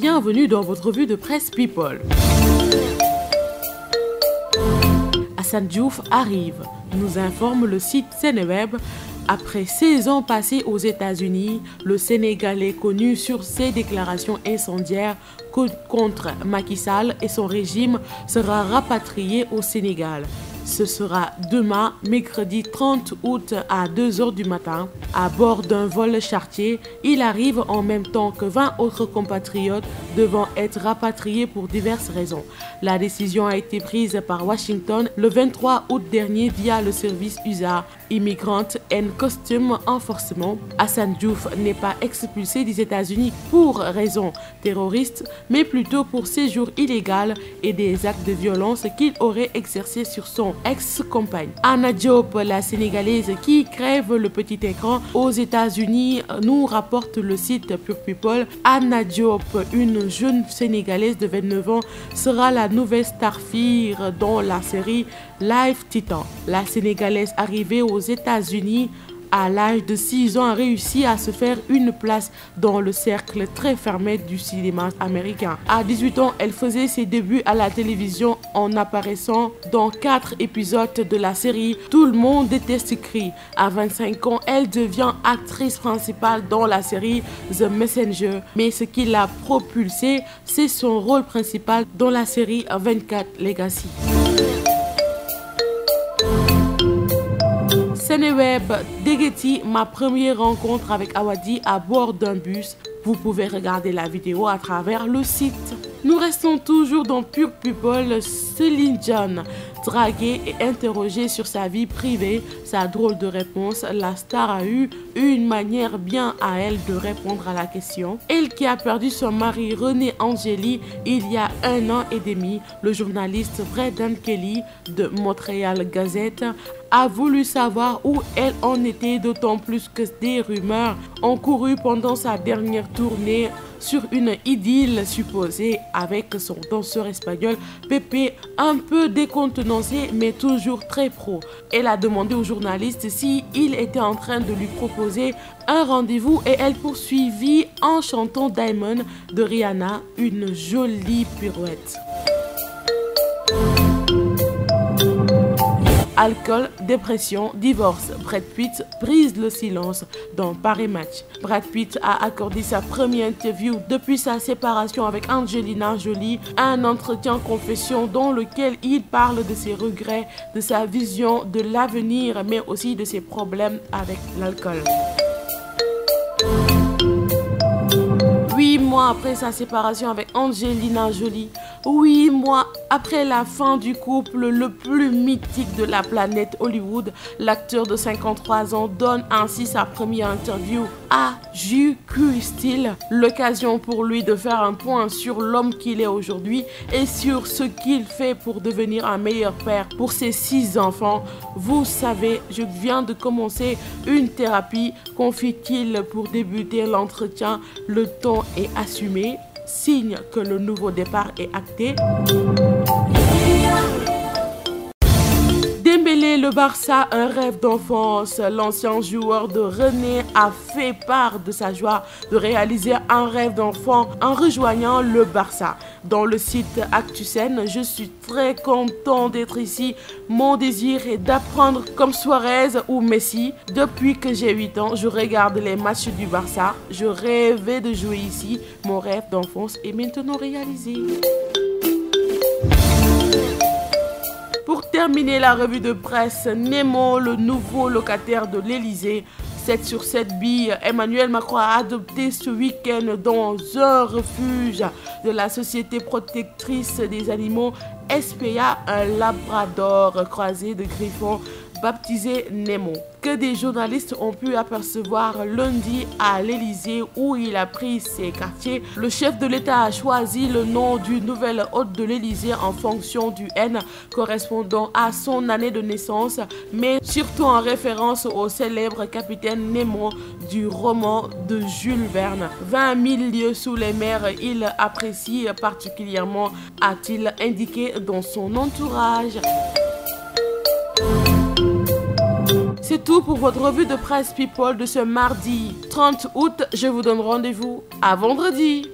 bienvenue dans votre revue de presse People. Assane Diouf arrive, nous informe le site Seneweb. Après 16 ans passés aux États-Unis, le Sénégalais connu sur ses déclarations incendiaires contre Macky Sall et son régime sera rapatrié au Sénégal. Ce sera demain, mercredi 30 août à 2 h du matin. À bord d'un vol charter, il arrive en même temps que 20 autres compatriotes devant être rapatriés pour diverses raisons. La décision a été prise par Washington le 23 août dernier via le service USA Immigrant and Customs Enforcement. Assane Diouf n'est pas expulsé des États-Unis pour raisons terroristes, mais plutôt pour séjour illégal et des actes de violence qu'il aurait exercés sur son ex-compagne. Anna Diop, la Sénégalaise qui crève le petit écran aux États-Unis, nous rapporte le site Pure People. Anna Diop, une jeune Sénégalaise de 29 ans, sera la nouvelle Starfire dans la série Live Titan. La Sénégalaise arrivée aux États-Unis à l'âge de 6 ans a réussi à se faire une place dans le cercle très fermé du cinéma américain. À 18 ans, elle faisait ses débuts à la télévision en apparaissant dans 4 épisodes de la série Tout le monde déteste Cri. À 25 ans, elle devient actrice principale dans la série The Messenger. Mais ce qui l'a propulsée, c'est son rôle principal dans la série 24 Legacy. Seneweb, Degeti, ma première rencontre avec Awadi à bord d'un bus. Vous pouvez regarder la vidéo à travers le site. Nous restons toujours dans Pure People. Céline Dion, draguée et interrogée sur sa vie privée, sa drôle de réponse, la star a eu une manière bien à elle de répondre à la question. Elle qui a perdu son mari René Angeli il y a 1 an et demi, le journaliste Brendan Kelly de Montréal Gazette a voulu savoir où elle en était, d'autant plus que des rumeurs ont couru pendant sa dernière tournée sur une idylle supposée avec son danseur espagnol Pepe, un peu décontenancé mais toujours très pro. Elle a demandé au journaliste si il était en train de lui proposer un rendez-vous et elle poursuivit en chantant Diamond de Rihanna, une jolie pirouette. Alcool, dépression, divorce. Brad Pitt brise le silence dans Paris Match. Brad Pitt a accordé sa première interview depuis sa séparation avec Angelina Jolie, un entretien confession dans lequel il parle de ses regrets, de sa vision de l'avenir, mais aussi de ses problèmes avec l'alcool. 8 mois après sa séparation avec Angelina Jolie, 8 mois après la fin du couple le plus mythique de la planète Hollywood, l'acteur de 53 ans donne ainsi sa première interview à GQ Style, l'occasion pour lui de faire un point sur l'homme qu'il est aujourd'hui et sur ce qu'il fait pour devenir un meilleur père pour ses 6 enfants. Vous savez, je viens de commencer une thérapie, confie-t-il pour débuter l'entretien. Le ton est assumé, signe que le nouveau départ est acté. Dembélé, le Barça, un rêve d'enfance. L'ancien joueur de Rennes a fait part de sa joie de réaliser un rêve d'enfant en rejoignant le Barça. Dans le site ActuSen, je suis très content d'être ici. Mon désir est d'apprendre comme Suarez ou Messi. Depuis que j'ai 8 ans, je regarde les matchs du Barça. Je rêvais de jouer ici. Mon rêve d'enfance est maintenant réalisé. Pour terminer la revue de presse, Nemo, le nouveau locataire de l'Élysée. 7 sur 7 billes, Emmanuel Macron a adopté ce week-end dans un refuge de la Société protectrice des animaux SPA un labrador croisé de griffon baptisé Nemo, que des journalistes ont pu apercevoir lundi à l'Élysée où il a pris ses quartiers. Le chef de l'État a choisi le nom du nouvel hôte de l'Élysée en fonction du N correspondant à son année de naissance, mais surtout en référence au célèbre capitaine Nemo du roman de Jules Verne. 20 000 lieues sous les mers, il apprécie particulièrement, a-t-il indiqué dans son entourage. C'est tout pour votre revue de presse People de ce mardi 30 août. Je vous donne rendez-vous à vendredi.